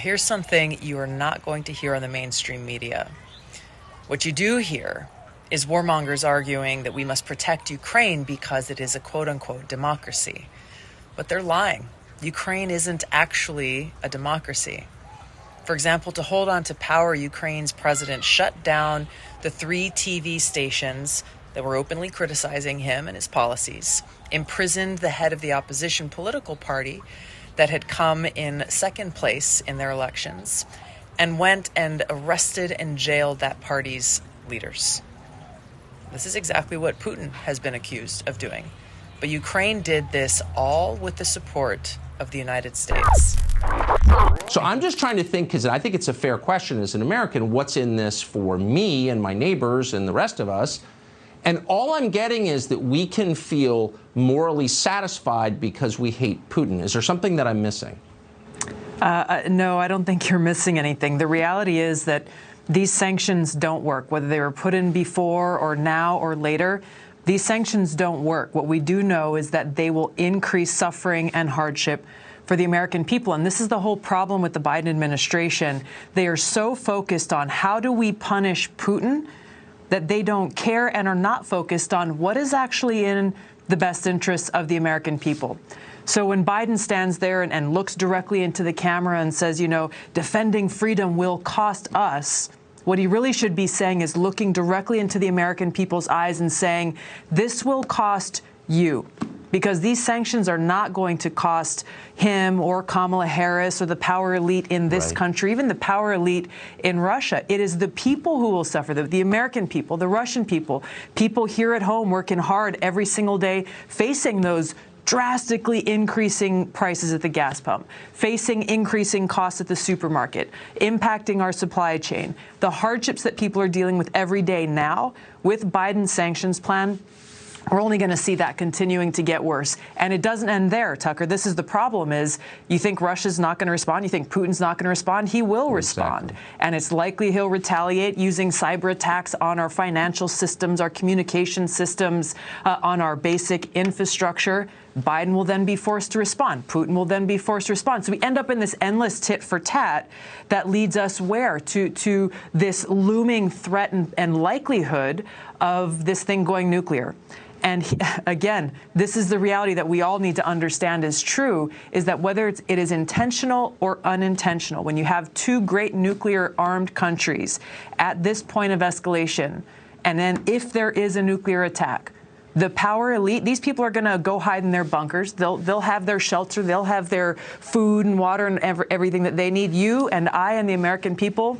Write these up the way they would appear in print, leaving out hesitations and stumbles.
here's something you are not going to hear on the mainstream media. What you do hear is warmongers arguing that we must protect Ukraine because it is a quote-unquote democracy. But they're lying. Ukraine isn't actually a democracy. For example, to hold on to power, Ukraine's president shut down the 3 TV stations that were openly criticizing him and his policies, imprisoned the head of the opposition political party that had come in second place in their elections, and went and arrested and jailed that party's leaders. This is exactly what Putin has been accused of doing. But Ukraine did this all with the support of the United States. So I'm just trying to think, because I think it's a fair question as an American, what's in this for me and my neighbors and the rest of us? And all I'm getting is that we can feel morally satisfied because we hate Putin. Is there something that I'm missing? No, I don't think you're missing anything. The reality is that these sanctions don't work, whether they were put in before or now or later. These sanctions don't work. What we do know is that they will increase suffering and hardship for the American people. And this is the whole problem with the Biden administration. They are so focused on how do we punish Putin that they don't care and are not focused on what is actually in the best interests of the American people. So when Biden stands there and looks directly into the camera and says, you know, defending freedom will cost us, what he really should be saying is looking directly into the American people's eyes and saying, this will cost you. Because these sanctions are not going to cost him or Kamala Harris or the power elite in this country, even the power elite in Russia. It is the people who will suffer, the American people, the Russian people, people here at home working hard every single day, facing those drastically increasing prices at the gas pump, facing increasing costs at the supermarket, impacting our supply chain. The hardships that people are dealing with every day now with Biden's sanctions plan, we're only going to see that continuing to get worse. And it doesn't end there, Tucker. This is the problem is you think Russia's not going to respond. You think Putin's not going to respond. He will respond. And it's likely he'll retaliate using cyber attacks on our financial systems, our communication systems, on our basic infrastructure. Biden will then be forced to respond. Putin will then be forced to respond. So we end up in this endless tit for tat that leads us where? To this looming threat and likelihood of this thing going nuclear. And again, this is the reality that we all need to understand is true, is that whether it is intentional or unintentional, when you have 2 great nuclear-armed countries at this point of escalation, and then if there is a nuclear attack, the power elite, these people are going to go hide in their bunkers. They'll have their shelter. They'll have their food and water and everything that they need. You and I and the American people,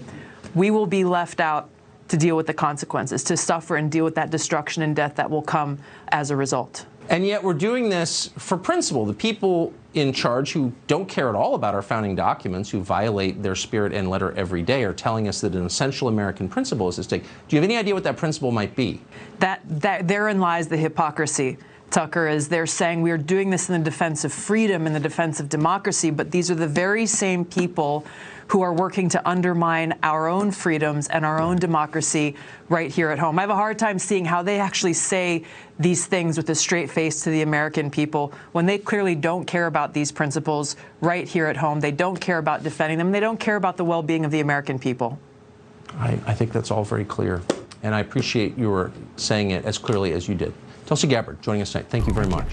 we will be left out to deal with the consequences, to suffer and deal with that destruction and death that will come as a result. And yet we're doing this for principle. The people in charge who don't care at all about our founding documents, who violate their spirit and letter every day, are telling us that an essential American principle is at stake. Do you have any idea what that principle might be? That therein lies the hypocrisy, Tucker, is they're saying we are doing this in the defense of freedom, in the defense of democracy, but these are the very same people who are working to undermine our own freedoms and our own democracy right here at home. I have a hard time seeing how they actually say these things with a straight face to the American people when they clearly don't care about these principles right here at home. They don't care about defending them. They don't care about the well-being of the American people. I think that's all very clear, and I appreciate your saying it as clearly as you did. Tulsi Gabbard joining us tonight. Thank you very much.